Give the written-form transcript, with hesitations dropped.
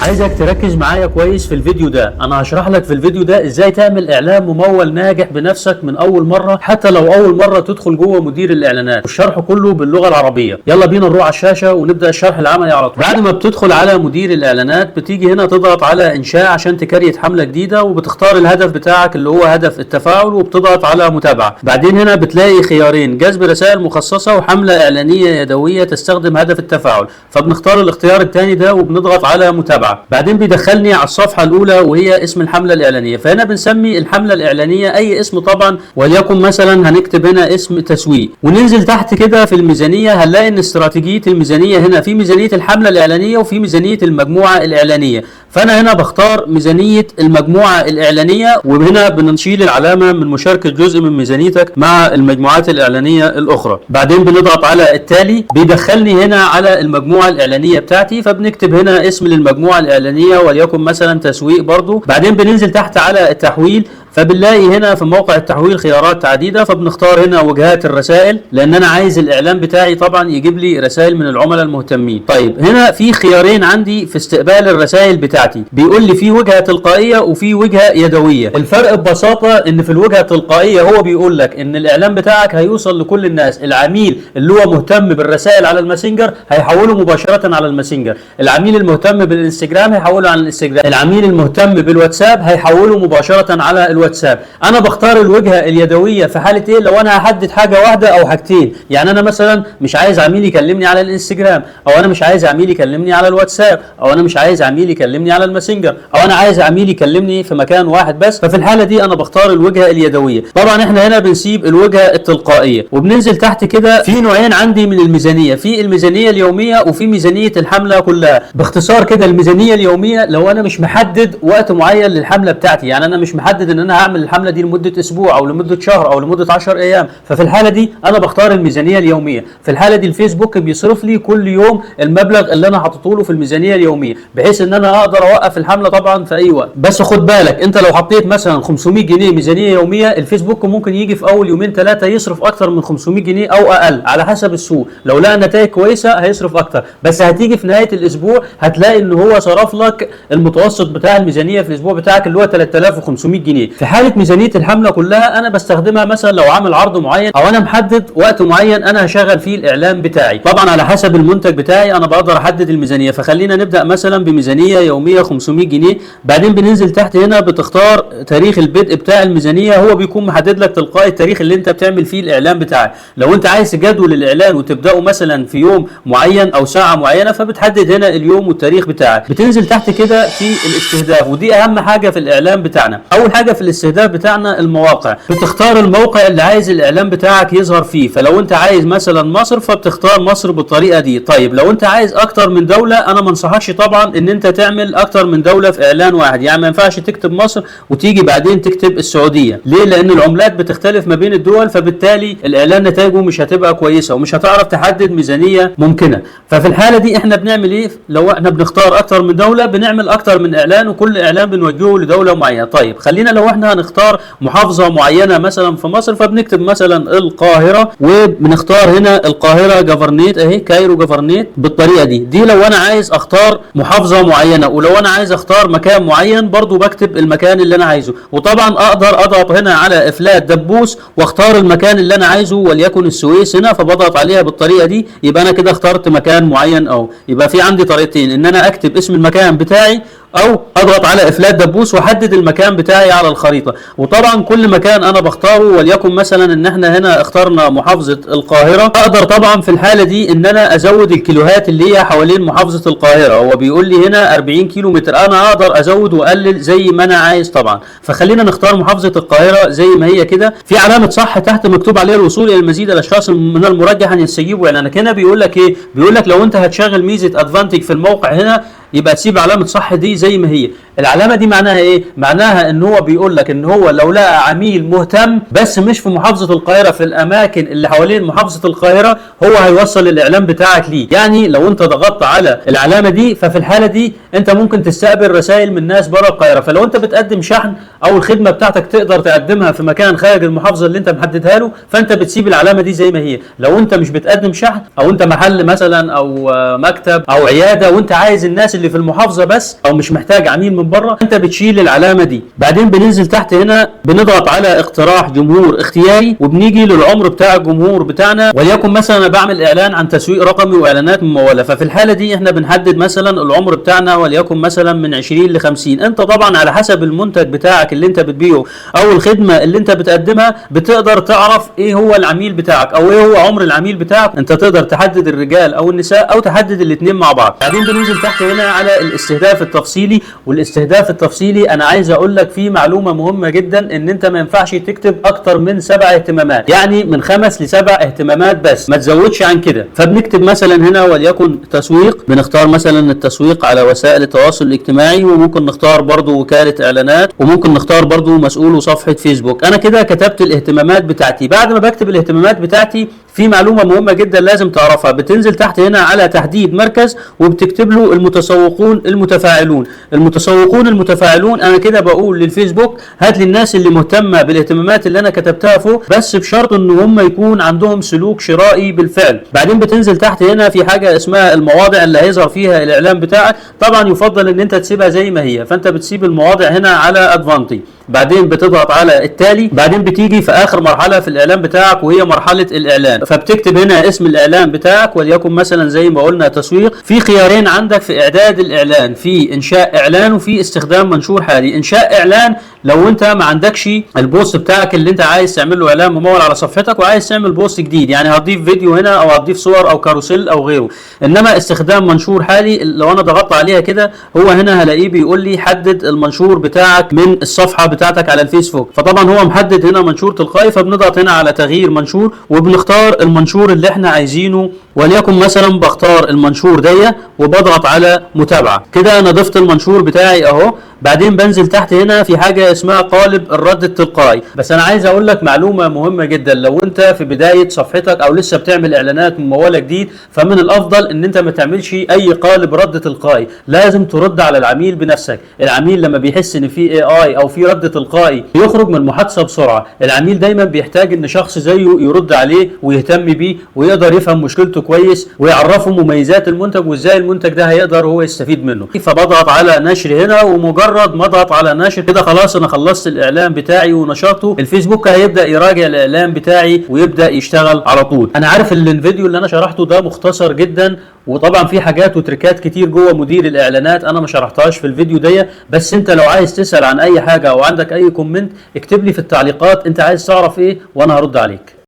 عايزك تركز معايا كويس في الفيديو ده. انا هشرح لك في الفيديو ده ازاي تعمل اعلان ممول ناجح بنفسك من اول مرة، حتى لو اول مرة تدخل جوه مدير الاعلانات، والشرح كله باللغة العربية. يلا بينا نروح على الشاشة ونبدأ الشرح العملي على طول. بعد ما بتدخل على مدير الاعلانات بتيجي هنا تضغط على انشاء عشان تكريت حملة جديدة، وبتختار الهدف بتاعك اللي هو هدف التفاعل، وبتضغط على متابعة. بعدين هنا بتلاقي خيارين: جذب رسائل مخصصة وحملة اعلانية يدوية تستخدم هدف التفاعل. فبنختار الاختيار الثاني ده وبنضغط على متابعة. بعدين بيدخلني على الصفحة الأولى وهي اسم الحملة الإعلانية. فهنا بنسمي الحملة الإعلانية أي اسم طبعا، وليكن مثلا هنكتب هنا اسم تسويق. وننزل تحت كده في الميزانية هنلاقي إن استراتيجية الميزانية هنا في ميزانية الحملة الإعلانية وفي ميزانية المجموعة الإعلانية. فأنا هنا بختار ميزانية المجموعة الإعلانية، وهنا بنشيل العلامة من مشاركة جزء من ميزانيتك مع المجموعات الإعلانية الأخرى. بعدين بنضغط على التالي، بيدخلني هنا على المجموعة الإعلانية بتاعتي، فبنكتب هنا اسم للمجموعة الإعلانية وليكن مثلا تسويق برضو. بعدين بننزل تحت على التحويل، فبنلاقي هنا في موقع التحويل خيارات عديدة، فبنختار هنا وجهات الرسائل لان انا عايز الاعلان بتاعي طبعا يجيب لي رسائل من العملاء المهتمين. طيب هنا في خيارين عندي في استقبال الرسائل بتاعتي، بيقول لي في وجهة تلقائية وفي وجهة يدوية. الفرق ببساطة ان في الوجهة التلقائية هو بيقول لك ان الاعلان بتاعك هيوصل لكل الناس. العميل اللي هو مهتم بالرسائل على الماسنجر هيحوله مباشرة على الماسنجر، العميل المهتم بالانستجرام هيحوله على الانستجرام، العميل المهتم بالواتساب هيحوله مباشرة على الواتساب. انا بختار الوجهه اليدويه في حاله ايه؟ لو انا هحدد حاجه واحده او حاجتين. يعني انا مثلا مش عايز عميل يكلمني على الانستجرام، او انا مش عايز عميل يكلمني على الواتساب، او انا مش عايز عميل يكلمني على الماسنجر، او انا عايز عميل يكلمني في مكان واحد بس. ففي الحاله دي انا بختار الوجهه اليدويه. طبعا احنا هنا بنسيب الوجهه التلقائيه، وبننزل تحت كده في نوعين عندي من الميزانيه، في الميزانيه اليوميه وفي ميزانيه الحمله كلها. باختصار كده الميزانيه اليوميه لو انا مش محدد وقت معين للحمله بتاعتي، يعني انا مش محدد ان انا هعمل الحمله دي لمده اسبوع او لمده شهر او لمده 10 ايام، ففي الحاله دي انا بختار الميزانيه اليوميه. في الحاله دي الفيسبوك بيصرف لي كل يوم المبلغ اللي انا حاطه له في الميزانيه اليوميه، بحيث ان انا اقدر اوقف الحمله طبعا في اي وقت. بس خد بالك انت لو حطيت مثلا 500 جنيه ميزانيه يوميه، الفيسبوك ممكن يجي في اول يومين ثلاثه يصرف اكتر من 500 جنيه او اقل على حسب السوق. لو لقى نتائج كويسه هيصرف اكتر، بس هتيجي في نهايه الاسبوع هتلاقي ان هو صرف لك المتوسط بتاع الميزانيه في الاسبوع بتاعك اللي هو 3500 جنيه. في حاله ميزانيه الحمله كلها انا بستخدمها مثلا لو عامل عرض معين او انا محدد وقت معين انا هشغل فيه الاعلان بتاعي. طبعا على حسب المنتج بتاعي انا بقدر احدد الميزانيه. فخلينا نبدا مثلا بميزانيه يوميه 500 جنيه. بعدين بننزل تحت هنا بتختار تاريخ البدء بتاع الميزانيه، هو بيكون محدد لك تلقائي التاريخ اللي انت بتعمل فيه الاعلان بتاعك. لو انت عايز تجدول الاعلان وتبداه مثلا في يوم معين او ساعه معينه، فبتحدد هنا اليوم والتاريخ بتاعك. بتنزل تحت كده في الاستهداف، ودي اهم حاجه في الاعلان بتاعنا. اول حاجه في الاستهداف بتاعنا المواقع. بتختار الموقع اللي عايز الاعلان بتاعك يظهر فيه. فلو انت عايز مثلا مصر فبتختار مصر بالطريقه دي. طيب لو انت عايز اكتر من دوله، انا ما انصحكش طبعا ان انت تعمل اكتر من دوله في اعلان واحد. يعني ما ينفعش تكتب مصر وتيجي بعدين تكتب السعوديه. ليه؟ لان العملات بتختلف ما بين الدول، فبالتالي الاعلان نتائجه مش هتبقى كويسه ومش هتعرف تحدد ميزانيه ممكنه. ففي الحاله دي احنا بنعمل ايه؟ لو احنا بنختار اكتر من دوله بنعمل اكتر من اعلان، وكل اعلان بنوجهه لدوله معينه. طيب خلينا لو احنا هنختار محافظه معينه مثلا في مصر، فبنكتب مثلا القاهره، وبنختار هنا القاهره جفرنيت اهي، كايرو جفرنيت بالطريقه دي لو انا عايز اختار محافظه معينه. ولو انا عايز اختار مكان معين برضو بكتب المكان اللي انا عايزه. وطبعا اقدر اضغط هنا على افلات دبوس واختار المكان اللي انا عايزه، وليكن السويس هنا، فبضغط عليها بالطريقه دي. يبقى انا كده اخترت مكان معين. او يبقى في عندي طريقتين: ان انا اكتب اسم المكان بتاعي، او اضغط على افلات دبوس واحدد المكان بتاعي على الخريطه. وطبعا كل مكان انا بختاره، وليكن مثلا ان احنا هنا اخترنا محافظه القاهره، اقدر طبعا في الحاله دي ان انا ازود الكيلوهات اللي هي حوالين محافظه القاهره. هو بيقول لي هنا 40 كيلو متر، انا اقدر ازود واقلل زي ما انا عايز طبعا. فخلينا نختار محافظه القاهره زي ما هي كده. في علامه صح تحت مكتوب عليها الوصول الى المزيد الاشخاص من المرجح ان يستجيبوا اعلانك. هنا بيقول لك ايه؟ بيقول لك لو انت هتشغل ميزه ادفانتج في الموقع هنا يبقى تسيب علامه صح دي زي ما هي. العلامه دي معناها ايه؟ معناها ان هو بيقول لك ان هو لو لقى عميل مهتم بس مش في محافظه القاهره، في الاماكن اللي حوالين محافظه القاهره، هو هيوصل الاعلان بتاعك ليه. يعني لو انت ضغطت على العلامه دي، ففي الحاله دي انت ممكن تستقبل رسائل من ناس بره القاهره. فلو انت بتقدم شحن او الخدمه بتاعتك تقدر تقدمها في مكان خارج المحافظه اللي انت محددها له، فانت بتسيب العلامه دي زي ما هي. لو انت مش بتقدم شحن، او انت محل مثلا او مكتب او عياده، وانت عايز الناس اللي في المحافظه بس، او مش محتاج عميل من بره، انت بتشيل العلامه دي. بعدين بننزل تحت هنا بنضغط على اقتراح جمهور اختياري، وبنيجي للعمر بتاع الجمهور بتاعنا. وليكن مثلا انا بعمل اعلان عن تسويق رقمي واعلانات مموله، ففي الحاله دي احنا بنحدد مثلا العمر بتاعنا وليكن مثلا من 20 ل 50. انت طبعا على حسب المنتج بتاعك اللي انت بتبيعه او الخدمه اللي انت بتقدمها بتقدر تعرف ايه هو العميل بتاعك او ايه هو عمر العميل بتاعك. انت تقدر تحدد الرجال او النساء او تحدد الاثنين مع بعض. بعدين بننزل تحت هنا على الاستهداف التفصيلي. والاستهداف التفصيلي انا عايز اقول لك فيه معلومه مهمه جدا، ان انت ما ينفعش تكتب اكتر من 7 اهتمامات، يعني من 5 ل 7 اهتمامات بس، ما تزودش عن كده. فبنكتب مثلا هنا وليكن تسويق، بنختار مثلا التسويق على وسائل التواصل الاجتماعي، وممكن نختار برضو وكالة اعلانات، وممكن نختار برضو مسؤول صفحة فيسبوك. انا كده كتبت الاهتمامات بتاعتي. بعد ما بكتب الاهتمامات بتاعتي في معلومة مهمة جدا لازم تعرفها، بتنزل تحت هنا على تحديد مركز وبتكتب له المتسوقون المتفاعلون. المتسوقون المتفاعلون انا كده بقول للفيسبوك هات لي الناس اللي مهتمة بالاهتمامات اللي انا كتبتها فوق، بس بشرط ان هم يكون عندهم سلوك شرائي بالفعل. بعدين بتنزل تحت هنا في حاجة اسمها المواضع اللي هيظهر فيها الاعلان بتاعك. طبعا يفضل ان انت تسيبها زي ما هي، فانت بتسيب المواضع هنا على ادفانتي. بعدين بتضغط على التالي. بعدين بتيجي في اخر مرحله في الاعلان بتاعك وهي مرحله الاعلان، فبتكتب هنا اسم الاعلان بتاعك وليكن مثلا زي ما قلنا تسويق. في خيارين عندك في اعداد الاعلان، في انشاء اعلان وفي استخدام منشور حالي. انشاء اعلان لو انت ما عندكش البوست بتاعك اللي انت عايز تعمل له اعلان ممول على صفحتك وعايز تعمل بوست جديد، يعني هتضيف فيديو هنا او هتضيف صور او كاروسيل او غيره. انما استخدام منشور حالي لو انا ضغطت عليها كده هو هنا هلاقيه بيقول لي حدد المنشور بتاعك من الصفحه بتاعتك على الفيسبوك. فطبعا هو محدد هنا منشور تلقائي، فبنضغط هنا على تغيير منشور وبنختار المنشور اللي احنا عايزينه. وليكن مثلا بختار المنشور ده وبضغط على متابعه. كده انا ضفت المنشور بتاعي اهو. بعدين بنزل تحت هنا في حاجه اسمها قالب الرد التلقائي. بس انا عايز اقول لك معلومه مهمه جدا، لو انت في بدايه صفحتك او لسه بتعمل اعلانات مموله جديد، فمن الافضل ان انت ما تعملش اي قالب رد تلقائي، لازم ترد على العميل بنفسك. العميل لما بيحس ان في اي او في رد تلقائي بيخرج من المحادثه بسرعه. العميل دايما بيحتاج ان شخص زيه يرد عليه ويهتم بيه ويقدر يفهم مشكلته كويس ويعرفه مميزات المنتج وازاي المنتج ده هيقدر هو يستفيد منه. فبضغط على نشر هنا، ومجرد ما اضغط على نشر كده خلاص انا خلصت الاعلان بتاعي ونشرته. الفيسبوك هيبدا يراجع الاعلان بتاعي ويبدا يشتغل على طول. انا عارف ان الفيديو اللي انا شرحته ده مختصر جدا، وطبعا في حاجات وتركات كتير جوه مدير الاعلانات انا ما شرحتهاش في الفيديو ده. بس انت لو عايز تسال عن اي حاجه او عندك اي كومنت اكتب لي في التعليقات انت عايز تعرف ايه وانا هرد عليك.